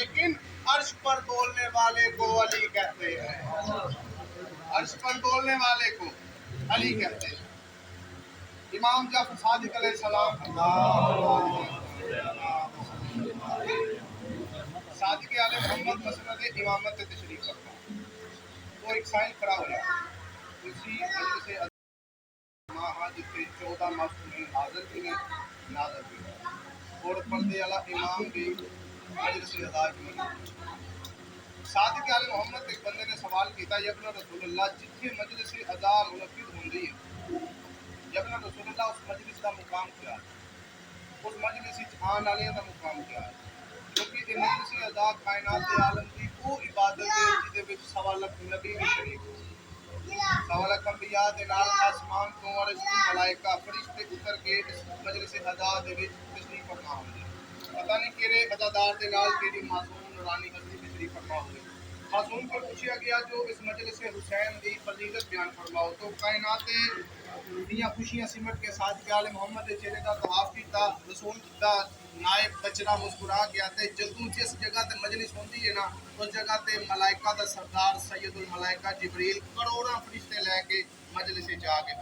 لیکن عرش پر بولنے والے کو علی کہتے ہیں، عرش پر بولنے والے کو علی کہتے ہیں۔ امام جعفر صادق علیہ السلام صادق آل محمد مسند امامت تشریف فرما، تو ایک سائل کھڑا ہوا اسی وجہ سے جتنے 14 مفہوم حاضر بھی ہیں ناظر بھی ہیں، اور پردے والا امام بھی مجلس ادا کی صادق آل محمد ایک بندے نے سوال کیتا یبن رسول اللہ جتنے مجلس ادا منعقد ہوندی ہے یبن رسول اللہ اس مجلس کا مقام کیا ہے، اس مجلس آن والے کا مقام کیا ہے، کیونکہ یہ مجلس ادا کائنات عالم کی وہ عبادت ہے جہدے وچ سوا لکھ نبی بھی شریک ہو، سوا لکھ انبیاء دے نال آسمان تو اور اس ملائکہ فرشتے اتر کے اس مجلس ادا دے وچ تشریف فرما ہوندے، پتہ نہیں کہڑے عزادار دے نال کیڑی معصوم نورانی حضرت تشریف فرما ہوندے۔ معصوم کو پوچھا گیا جو اس مجلس حسین دی فضیلت بیان فرماؤ، تو کائنات دیاں خوشیاں سمٹ کے ساتھ آل محمد دے چہرے دا طواف کیتا، رسول دا نائب بچڑا مسکرا گیا تے جدوں جس جگہ تے مجلس ہوندی ہے نا اس جگہ تے ملائکہ دا سردار سید الملائکہ جبریل کروڑاں فرشتے لے کے مجلس جا کے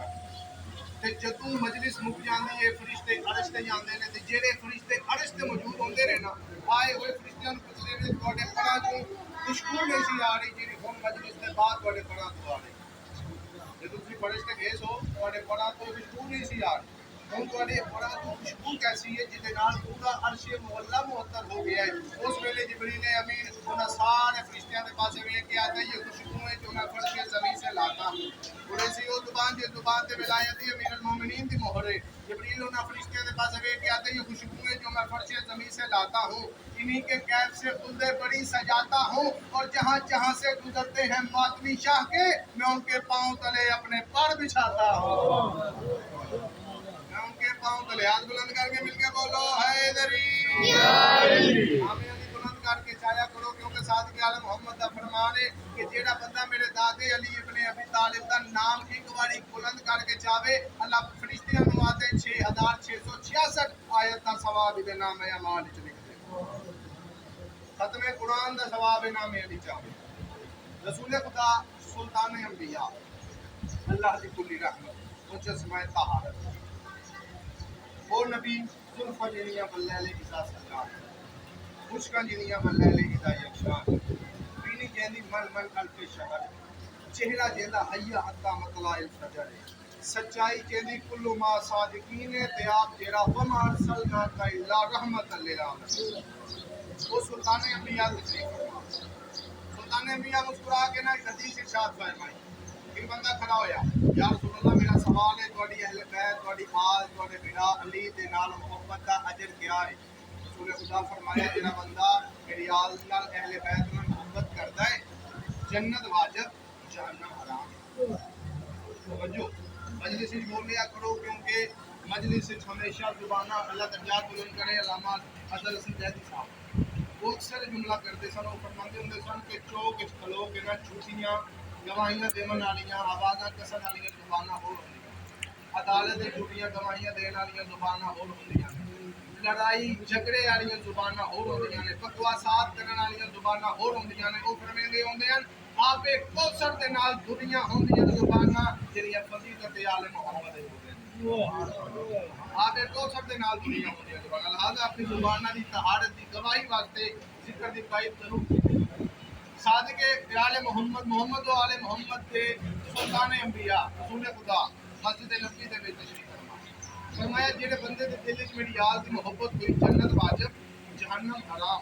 تے جدوں مجلس مک جاندی ہے فرشتے عرش تے جاندے نے تے جڑے فرشتے عرش تے موجود ہوندے نے نا آئے ہوئے فرشتیاں نوں پوچھدے نے تواڈے پڑاں چوں خوشبو نہیں سی آ رہی جی ہن مجلس دے بعد تواڈے پڑاں تو آ رہی، جدوں تسی فرش تے گئے سو تواڈے پڑاں تو خوشبو نہیں سی آ رہی، ہن تواڈے پڑاں تو خوشبو کیسی ہے جہدے نال پورا عرش معلی معطر ہو گیا ہے۔ اس ویلے جبریل امین انہاں سارے فرشتیاں دے پاسے ویکھ کے آتا یہ خوشبو ہے جو میں فرش زمین سے لاتا ہوں، تھوڑے سی وہ زبان جس زبان تے ولایت امیر المومنین دی مہر ہے، جبریل انہاں فرشتیاں دے پاسے ویکھ کے آتا یہ خوشبو ہے جو میں فرش زمین سے لاتا ہوں، انہی کے کیف سے خلدِ بڑی سجاتا ہوں، اور جہاں جہاں سے گزرتے ہیں ماتمی شاہ کے میں ان کے پاؤں تلے اپنے پر بچھاتا ہوں، میں ان کے پاؤں تلے ہاتھ بلند کر کے مل کے بولو حیدری آمین علی بلند کر کے چایا کرو، کیونکہ صادق آل محمد دا فرمان ہے کہ جیڑا بندہ میرے دادے علی ابن ابی طالب دا نام ایک باری بلند کر کے چاہے اللہ فرشتیاں نوں آتے 6666 آیت دا ثواب دے نام اعمال وچ لکھ دے، ختم قرآن دا ثواب نام علی چاہے، رسول خدا سلطان انبیاء اللہ دی کلی رحمت مجسمہ طہارت وہ نبی زلفاں جنیاں باللیل اذا سجا مشکاں جنیاں باللیل اذا یغشا بینی جیندی من من الف شہر چہرہ جیندا حیا حتا مطلع الفجر سچائی جیندی کل ما صادقین تے آپ جیڑا وما ارسلنا کا الا رحمت للعالمین، وہ سلطان انبیاء تشریف فرما، سلطان انبیاء مسکرا کے نا ایک حدیث ارشاد فرمائی، ایک بندہ کھڑا ہویا یا رسول اللہ میرا سوال ہے تواڈی اہل بیت تواڈی آل تواڈے بیٹا علی دے نال محبت دا اجر کیا ہے، رسول خدا فرمایا جڑا بندہ میری آل نال اہل بیت نال محبت کردا ہے جنت واجب جہنم حرام، توجہ مجلس وچ بولیا کرو کیونکہ مجلس وچ ہمیشہ زباناں اللہ درجات بلند کرے، علامہ حضرت سیدی صاحب وہ اکثر جملہ کرتے سن، وہ فرماندے ہوندے سن کہ چوک وچ کھلو کے نہ جھوٹیاں گواہیاں دیون والیاں آوازاں کسن والیاں زباناں ہور ہوندیاں، عدالت دے جھوٹیاں گواہیاں دین والیاں زباناں ہور ہوندیاں، لڑائی جھگڑے والیاں زباناں ہور ہوندیاں نے، بکواسات کرن والیاں زباناں ہور ہوندیاں نے، وہ فرمیندے ہوندے ہیں آپ کوثر دے نال دنیا ہوندیاں زباناں جڑیاں فضیلت آل محمد آپ کوثر دے نال دنیا ہوندیاں زباناں، لہذا اپنی زباناں دی طہارت دی گواہی واسطے ذکر دی قائد ضرور صادق آل محمد محمد و آل محمد کے سلطان انبیاء رسول خدا مسجد نبوی دے وچ تشریف فرما، فرمایا جڑے بندے دے دل وچ میری یار دی محبت ہوئی جنت واجب جہنم حرام،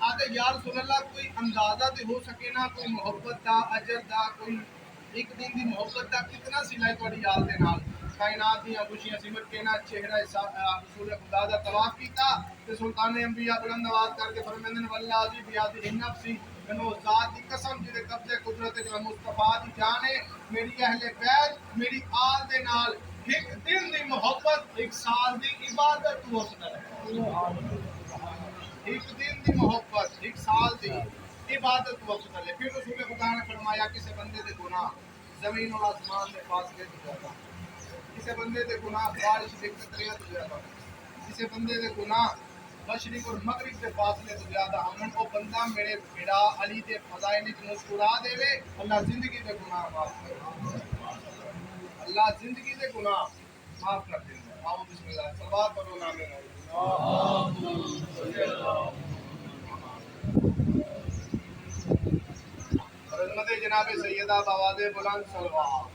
آتے یا رسول اللہ کوئی اندازہ تے ہو سکے نا کوئی محبت دا اجر دا کوئی ایک دن دی محبت دا کتنا سلا تواڈی یار دے نال، کائنات دیاں خوشیاں سمٹ کے نا چہرہ رسول خدا دا طواف کیتا تے سلطان انبیاء بلند آواز کر کے فرمیندے واللہ جی بیادی نفسی کنو ذات دی قسم جے قبضے قدرت جو مصطفیٰ دی جان ہے میری اہل بیت میری آل دے نال ایک دن دی محبت ایک سال دی عبادت تو افضل ہے، ایک دن دی محبت ایک سال دی عبادت تو افضل ہے۔ پھر رسول خدا نے فرمایا کسی بندے دے گناہ زمین اور آسمان دے فاصلے تو زیادہ، کسی بندے دے گناہ بارش دے قطرے تو زیادہ، کسی بندے دے گناہ مشرق اور مغرب کے فاصلے تو زیادہ ہمن کو بندہ میرے بھیڑا علی دے فضائل وچ مسکرا دے اللہ زندگی دے گناہ معاف کر اللہ زندگی دے گناہ معاف کر دے آؤ بسم اللہ صلوات پڑھو نام عظمت جناب سیدہ بآواز بلند صلوات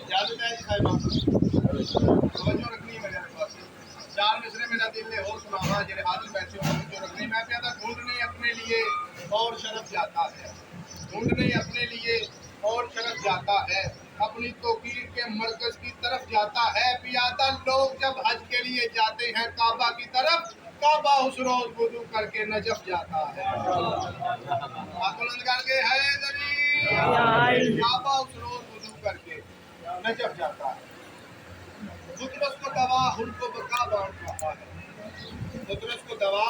اجازت ہے جی صاحبہ توجہ رکھنی ہے میرے پاس چار مصرے میرا دل نے اور سناوا جڑے حاضر بیٹھے ہو توجہ رکھنی میں پیدا ڈھونڈنے اپنے لیے اور شرف جاتا ہے ڈھونڈنے اپنے لیے اور شرف جاتا ہے اپنی توقیر کے مرکز کی طرف جاتا ہے پیادہ لوگ جب حج کے لیے جاتے ہیں کعبہ کی طرف کعبہ اس روز وضو کر کے نجف جاتا ہے بلند کر کے ہے دری کعبہ اس روز وضو کر کے نجف جاتا ہے قدرت کو دوا ہن کو بقا بانٹ رہا ہے قدرت کو دوا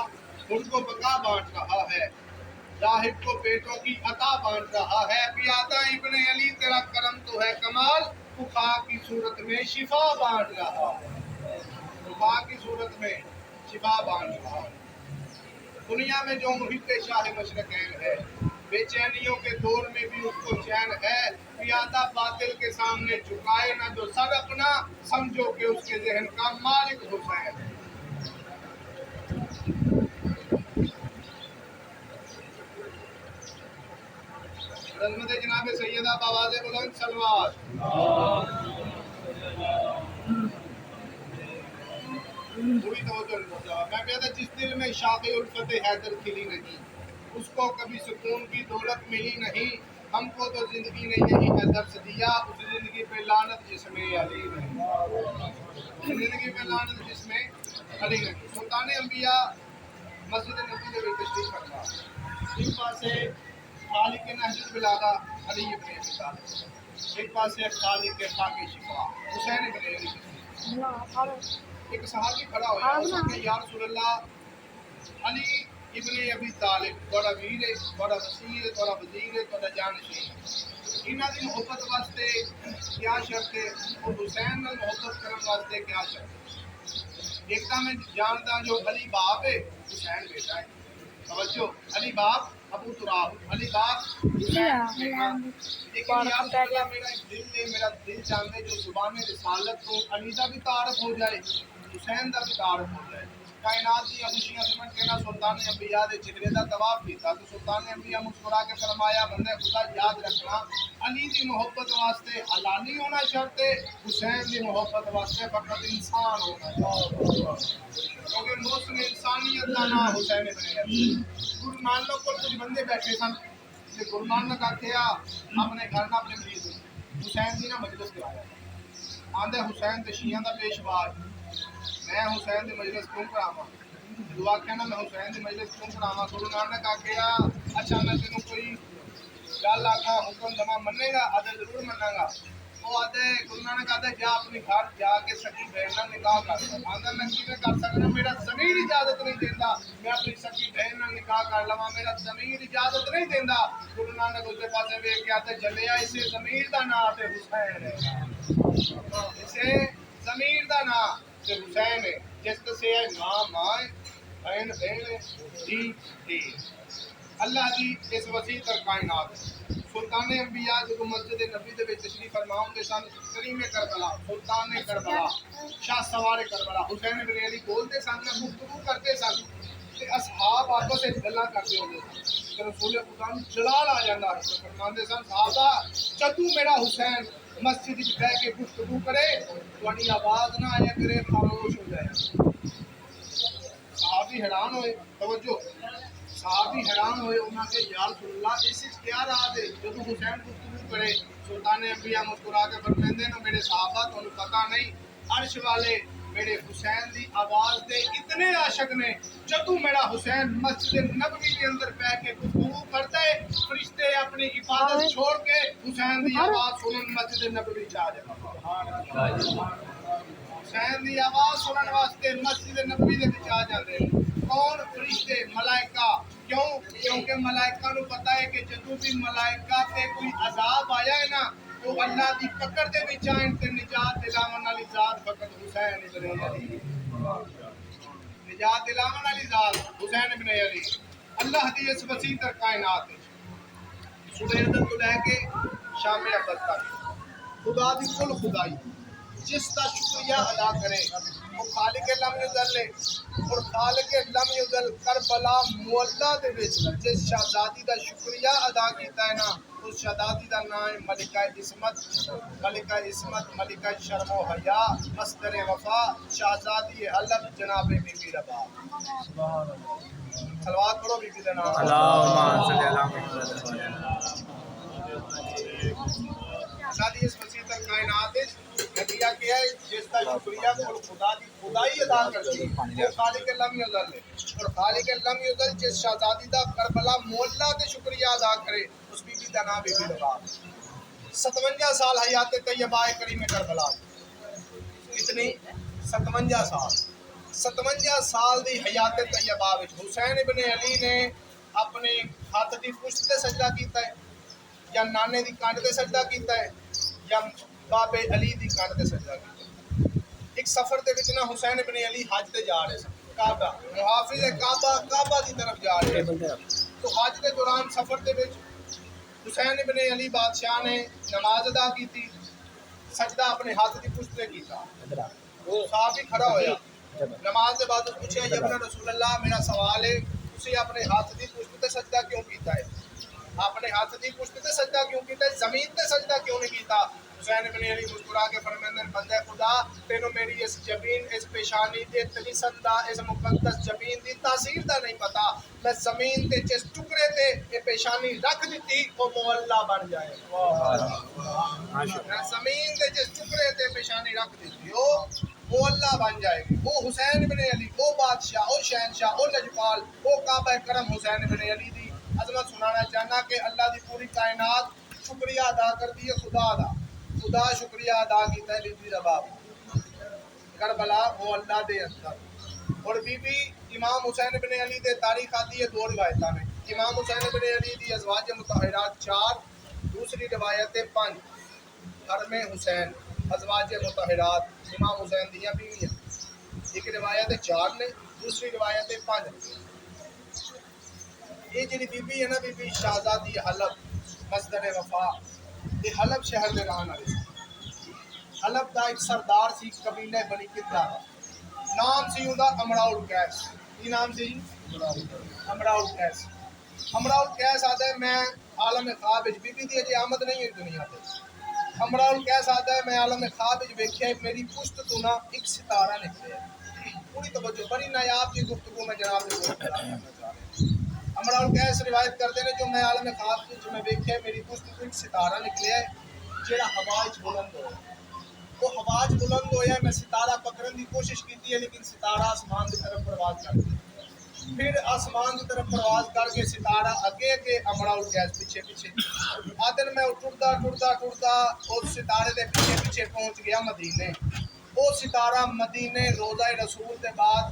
ہن کو بقا بانٹ رہا ہے ظاہر کو پیٹوں کی عطا بانٹ رہا ہے پیادہ ابن علی تیرا کرم تو ہے کمال خفا کی صورت میں شفا بانٹ رہا ہے خفا کی صورت میں شفا بانٹ رہا ہے دنیا میں جو محب شاہ مشرقین ہے بے چینیوں کے دور میں بھی اس کو چین ہے پیادہ باطل کے سامنے جھکائے نہ جو سر اپنا سمجھو کہ اس کے ذہن کا مالک حسین ہے عظمت جناب سیدہ بآواز بلند صلوات پوری توجہ میں کہتا جس دل میں شاخ الفت حیدر کھلی نہیں اس کو کبھی سکون کی دولت ملی نہیں ہم کو تو زندگی نے یہی درس دیا اس زندگی پہ لعنت جس میں علی نہیں زندگی پہ لعنت جس میں علی نہیں سلطان انبیاء مسجد نبی میں تشریف فرما ایک پاسے خالق نہج البلاغہ علی ابن ابی طالب ایک پاسے خالق خاک شفا حسین ابن علی ایک صحابی کھڑا ہوا اس نے یا رسول اللہ علی ابن ابی طالب بڑا ویر ہے بڑا وسیع ہے بڑا وزیر ہے بڑا جانشین ہے انہاں دی محبت واسطے کیا شرط ہے اور حسین نال محبت کرن واسطے کیا شرط ہے ایک تا میں جانتا جو علی باپ ہے حسین بیٹا ہے توجہ علی باپ ابو تراب علی باپ حسین لیکن یا رسول اللہ میرا دل چاہتا ہے جو زبان رسالت کو علی دا بھی تعارف ہو جائے حسین دا بھی تعارف ہو جائے کائنات دی خوشیاں سمجھ کے نہ سلطان انبیاء دے چہرے دا طواف کیتا تو سلطان انبیاء مسکرا کے فرمایا بندے خدا یاد رکھنا علی دی محبت واسطے علانی ہونا شرط ہے حسین دی محبت واسطے فقط انسان ہونا کیونکہ محسن انسانیت کا نام حسین ابن علی گرو نانک کو کچھ بندے بیٹھے سن کہ گرو نانک آکھیا اپنے گھر نہ اپنے مریض حسین دی نہ مجلس کرایا آندے حسین تے شیعہ دا پیشوا میں حسین دی مجلس کیوں کراواں دعا کہنا میں حسین دی مجلس کیوں کراواں گرو نانک آکھیا اچھا میں تینوں کوئی گل آکھاں حکم دما منے گا آدھے ضرور مناں گا وہ آدھے گرو نانک آدھے جا اپنی گھر جا کے سکی بہن نال نکاح کر آندا میں کیویں کر سکنا میرا ضمیر اجازت نہیں دیندا میں اپنی سکی بہن نال نکاح کر لواں میرا ضمیر اجازت نہیں دیندا گرو نانک اس پاسے ویکھ کے آدھے جلیا اسے ضمیر دا نام تے حسین ہے اسے ضمیر دا نام تے حسین ہے جس سے ہے ماں ماں بہن بہن دی اللہ دی اس وسیع تر کائنات سلطان انبیاء جو مسجد نبی دے وچ تشریف فرما ہوندے سن کریم کربلا سلطان کربلا شاہ سوار کربلا حسین بن علی بولتے سن گفتگو کرتے سن تے اصحاب آپس وچ گلاں کردے ہوندے سن تے رسول خدا نوں جلال آ جاندا سی فرماندے سن صحابہ جدوں میرا حسین مسجد وچ بیٹھ کے گفتگو کرے تہاڈی آواز نہ آیا کرے خاموش ہو جائے صحابی حیران ہوئے توجہ صحابی حیران ہوئے انہاں کے یا رسول اللہ اس کیا راز ہے جب حسین گفتگو کرے سلطان انبیاء مسکرا کے فرماندے نا میرے صحابہ تانوں پتہ نہیں عرش والے میرے حسین دی آواز دے اتنے عاشق نے جدوں میرا حسین مسجد نبوی کے اندر بیٹھ کے گفتگو کرتا ہے فرشتے اپنی عبادت چھوڑ کے حسین دی آواز سنن مسجد نبوی چ آ جاندے حسین دی آواز سنن واسطے مسجد نبوی دے وچ آ جاندے کون فرشتے ملائکہ کیوں کیونکہ ملائکہ نو پتہ ہے کہ جدوں بھی ملائکہ تے کوئی عذاب آیا ہے نا تو اللہ دی پکڑ دے وچ آئیں تے نجات دلاون والی ذات فقط حسین ابن علی، نجات دلاون والی ذات حسین ابن علی۔ اللہ دی اس وسیع تر کائنات صبح ادھر تو لے کے شام ابد تک خدا دی کل خدائی جس کا شکریہ ادا کرے وہ خالق لم یزل اور خالق لم یزل کربلا معلا دے وچ جس شہزادی دا شکریہ ادا کیتا ہے نا اس شہزادی دا نام ہے ملکہ عصمت، ملکہ عصمت، ملکہ شرم و حیا، مصدر وفا، شہزادی حلب جناب بی بی رباب۔ سبحان اللہ، صلوات پڑھو بی بی دا نام، اللہم صلی علی محمد۔ اللہ دی اس وسیع تر کائنات نتیجہ کیا ہے جس کا شکریہ اور خدا دی خدائی ادا کرتی ہے وہ خالق لم یزل ہے، اور خالق لم یزل جس شہزادی دا کربلا معلا تے شکریہ ادا کرے اس بی بی دا نام بی بی رباب۔ 57 سال حیات طیبہ کریم کربلا، کتنی 57 سال، 57 سال دی حیات طیبہ وچ حسین ابن علی نے اپنے ہاتھ دی پشت تے سجدہ کیتا ہے یا نانے دی کانڈ تے سجدہ کیتا ہے یا بابے علی دی کانڈ تے سجدہ کیتا ہے۔ ایک سفر دے وچ نا حسین ابن علی حج تے جا رہے سن، کعبہ محافظ کعبہ دی طرف جا رہے سن، تو حج دے دوران سفر دے وچ حسین ابن علی بادشاہ نے نماز ادا کی تھی، سجدہ اپنے ہاتھ دی پشت تے کیتا، وہ صحابی کھڑا ہویا نماز دے بعد پوچھا یا ابن رسول اللہ میرا سوال ہے تسی اپنے ہاتھ دی پشت تے سجدہ کیوں کیتا ہے، اپنے ہاتھ دی پشت تے سجدہ کیوں کیتا ہے، زمین تے سجدہ کیوں نہیں کیتا؟ حسین ابن علی مسکرا کے فرماندے ہیں بندے خدا تینوں میری اس جبین اس پیشانی تے تلیسن دا اس مقدس جبین دی تاثیر دا نہیں پتا، میں زمین تے جس ٹکڑے تے یہ پیشانی رکھ دیتی وہ معلا بن جائے، میں زمین تے جس ٹکڑے تے پیشانی رکھ دیتی وہ معلا بن جائے گی۔ وہ حسین ابن علی، وہ بادشاہ، وہ شہنشاہ، وہ لجپال، وہ کعبہ کرم حسین ابن علی دی عظمت سنانا چاہنا کہ اللہ دی پوری کائنات شکریہ ادا کرتی ہے خدا دا، خدا شکریہ ادا کیتا ہے be be Rabab Karbala Mugla دے اندر۔ اور بی بی امام حسین ابن علی دے تاریخ آتی ہے 2 روایتاں میں، امام حسین ابن علی دی ازواج مطہرات 4، دوسری روایت 5، حرم حسین ازواج مطہرات امام حسین دیاں بیویاں، ایک روایت 4 نے، دوسری روایت 5۔ یہ جڑی بی بی ہے نا بی بی شہزادی حلب مصدر وفا، یہ حلب شہر دے رہن والے سی، حلب دا ایک سردار سی قبیلہ بنی کندہ، نام سی اوندا امراء القیس، کی نام سی؟ امراء القیس۔ امراء القیس آتا ہے میں عالم خواب وچ بی بی دی اجے آمد نہیں ہوئی دنیا تے، امراء القیس آتا ہے میں عالم خواب وچ ویکھیا میری پشت تو نا ایک ستارہ نکلیا، پوری توجہ بڑی نایاب کی گفتگو میں جناب کو کرنا چاہ رہا ہوں۔ امراء القیس روایت کرتے ہیں جو میں عالم خواب وچ میں ویکھیا میری پشت تو ایک ستارہ نکلیا ہے جڑا ہوا وچ بلند ہویا، وہ ہوا وچ بلند ہویا میں ستارہ پکڑن دی کوشش کیتی ہے لیکن ستارہ آسمان کی طرف پرواز کر گیا، پھر آسمان کی طرف پرواز کر کے ستارہ اگے اگے امراء القیس پیچھے پیچھے، آدن میں ٹردا ٹردا ٹردا اس ستارے دے پیچھے پیچھے پہنچ گیا مدینے، وہ ستارہ مدینے روضہ رسول دے بعد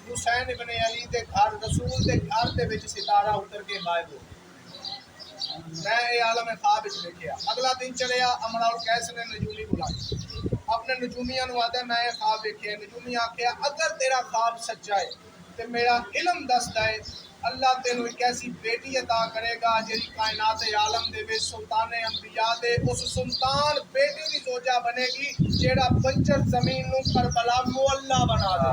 حسین ابن علی دے گھر رسول دے گھر دے وچ ستارہ اتر کے غائب ہو گیا، میں یہ عالم خواب وچ دیکھیا۔ اگلا دن چلیا امراء القیس نے نجومی بلائی، اپنے نجومیاں نو آدھا میں یہ خواب دیکھیا، نجومی آکھیا اگر تیرا خواب سچا ہے تے میرا علم دسدا ہے اللہ تینوں ایک ایسی بیٹی عطا کرے گا جیڑی کائنات عالم دے وچ سلطان انبیاء دے اس سلطان بیٹی دی زوجہ بنے گی جیڑا بنجر زمین نو کربلا معلا بنا دے۔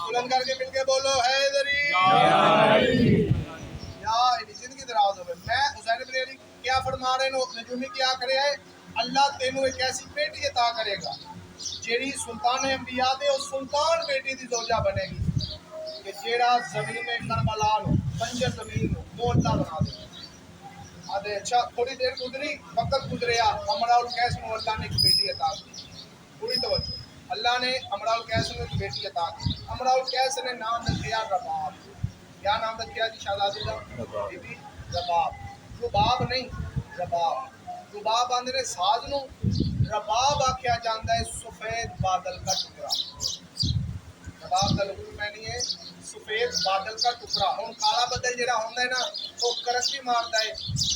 بلند کر کے مل کے بولو حیدری یا زندگی دراز ہوے۔ میں حسین ابن علی کیا فرما رہے نو، نجومی کیا کرے ہے اللہ تینوں ایک ایسی بیٹی عطا کرے گا جیڑی سلطان انبیاء دے اور سلطان بیٹی دی زوجہ بنے گی کہ جیڑا زمین کربلا نو بنجر زمین نو معلا بنا دے۔ آدھے اچھا تھوڑی دیر گزری وقت گزریا امراء القیس نو اللہ نے ایک بیٹی عطا کی، پوری توجہ اللہ نے امراء القیس نو ایک بیٹی عطا کی، امراء القیس نے نام رکھیا رباب، کیا نام رکھیا جی شہزادی کا؟ بی بی رباب، رباب نہیں رباب، رباب آندے نے ساز نو، رباب آکھیا جاندا ہے سفید بادل کا ٹکڑا، رباب دا لفظ معنی ہے سفید بادل کا ٹکڑا، ہن کالا بدل جڑا ہوندا ہے نا وہ کرنٹی ماردا ہے،